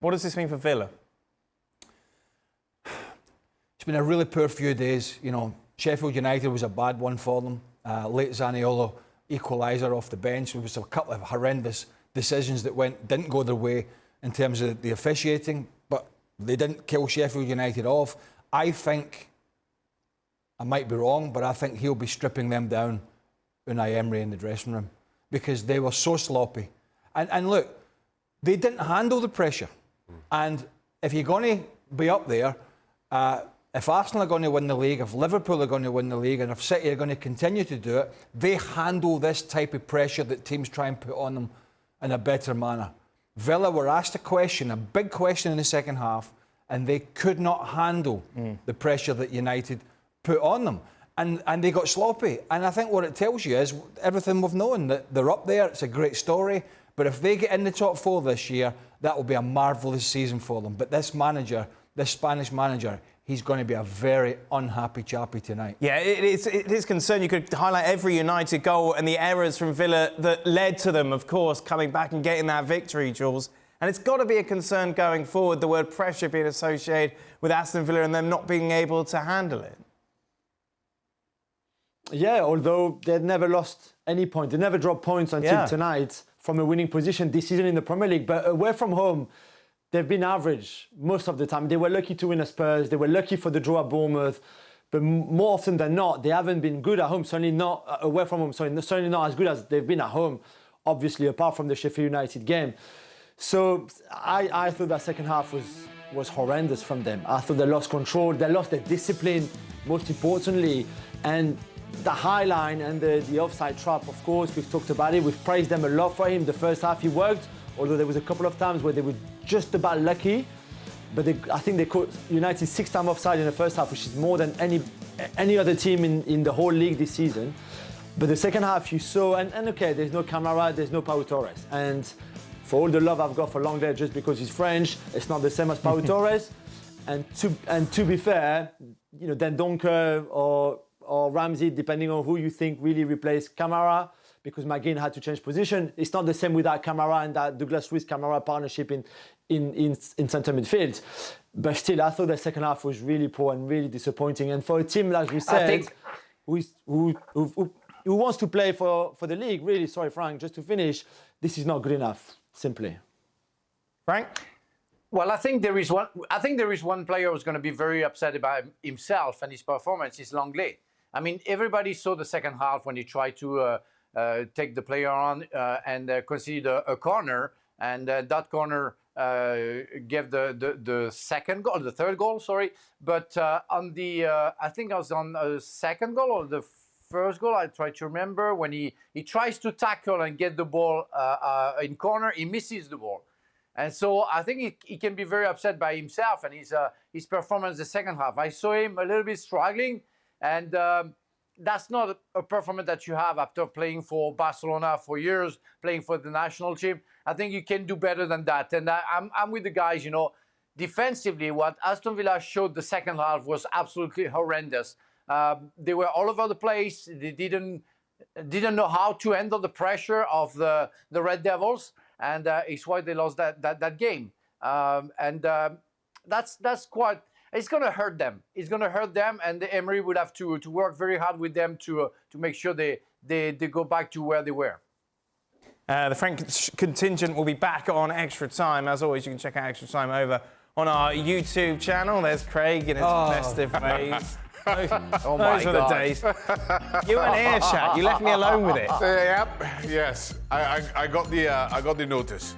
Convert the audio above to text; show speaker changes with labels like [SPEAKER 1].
[SPEAKER 1] What does this mean for Villa?
[SPEAKER 2] It's been a really poor few days. You know, Sheffield United was a bad one for them. Late Zaniolo equaliser off the bench. There was a couple of horrendous decisions that didn't go their way in terms of the officiating, but they didn't kill Sheffield United off. I think, I might be wrong, but I think he'll be stripping them down, Unai Emery, in the dressing room, because they were so sloppy. And look, they didn't handle the pressure. And if you're going to be up there, if Arsenal are going to win the league, if Liverpool are going to win the league, and if City are going to continue to do it, they handle this type of pressure that teams try and put on them in a better manner. Villa were asked a question, a big question in the second half, and they could not handle the pressure that United put on them. And they got sloppy. And I think what it tells you is everything we've known, that they're up there, it's a great story, but if they get in the top four this year, that will be a marvellous season for them. But this manager, this Spanish manager, he's going to be a very unhappy chappy tonight.
[SPEAKER 1] Yeah, it is concerned. You could highlight every United goal and the errors from Villa that led to them, of course, coming back and getting that victory, Jules. And it's got to be a concern going forward, the word pressure being associated with Aston Villa and them not being able to handle it.
[SPEAKER 3] Yeah, although they'd never lost any point. They never dropped points until tonight from a winning position this season in the Premier League. But away from home, they've been average most of the time. They were lucky to win at Spurs. They were lucky for the draw at Bournemouth. But more often than not, they haven't been good at home. Certainly not away from home. Certainly not as good as they've been at home, obviously, apart from the Sheffield United game. So I thought that second half was horrendous from them. I thought they lost control. They lost their discipline, most importantly. And the high line and the offside trap, of course, we've talked about it. We've praised them a lot for him. The first half he worked, although there was a couple of times where they were just about lucky. But I think they caught United 6 times offside in the first half, which is more than any other team in the whole league this season. But the second half you saw, and okay, there's no Camara, there's no Pau Torres. And for all the love I've got for Longley just because he's French, it's not the same as Pau Torres. And to be fair, you know, then Donker or Ramsey, depending on who you think really replaced Camara, because McGinn had to change position. It's not the same without Camara and that Douglas Luiz-Camara partnership in centre midfield. But still, I thought the second half was really poor and really disappointing. And for a team, like we said, who wants to play for the league, really, sorry, Frank, just to finish, this is not good enough, simply.
[SPEAKER 1] Frank?
[SPEAKER 4] Well, I think there is one player who's going to be very upset about himself and his performance is Longley. I mean, everybody saw the second half when he tried to take the player on and conceded a corner, and that corner gave the second goal, the third goal, sorry. But on the, I think I was on the second goal or the first goal, I try to remember, when he tries to tackle and get the ball in corner, he misses the ball. And so I think he can be very upset by himself and his performance the second half. I saw him a little bit struggling, and that's not a performance that you have after playing for Barcelona for years, playing for the national team. I think you can do better than that. And I'm with the guys, you know, defensively, what Aston Villa showed the second half was absolutely horrendous. They were all over the place. They didn't know how to handle the pressure of the Red Devils. And it's why they lost that game. That's quite. It's going to hurt them. It's going to hurt them, and the Emery would have to work very hard with them to make sure they go back to where they were.
[SPEAKER 1] The French contingent will be back on Extra Time. As always, you can check out Extra Time over on our YouTube channel. There's Craig in his festive ways.
[SPEAKER 4] Oh my
[SPEAKER 1] Those were the days. You weren't here, Shaq. You left me alone with it.
[SPEAKER 5] Yep. Yes. I got the notice.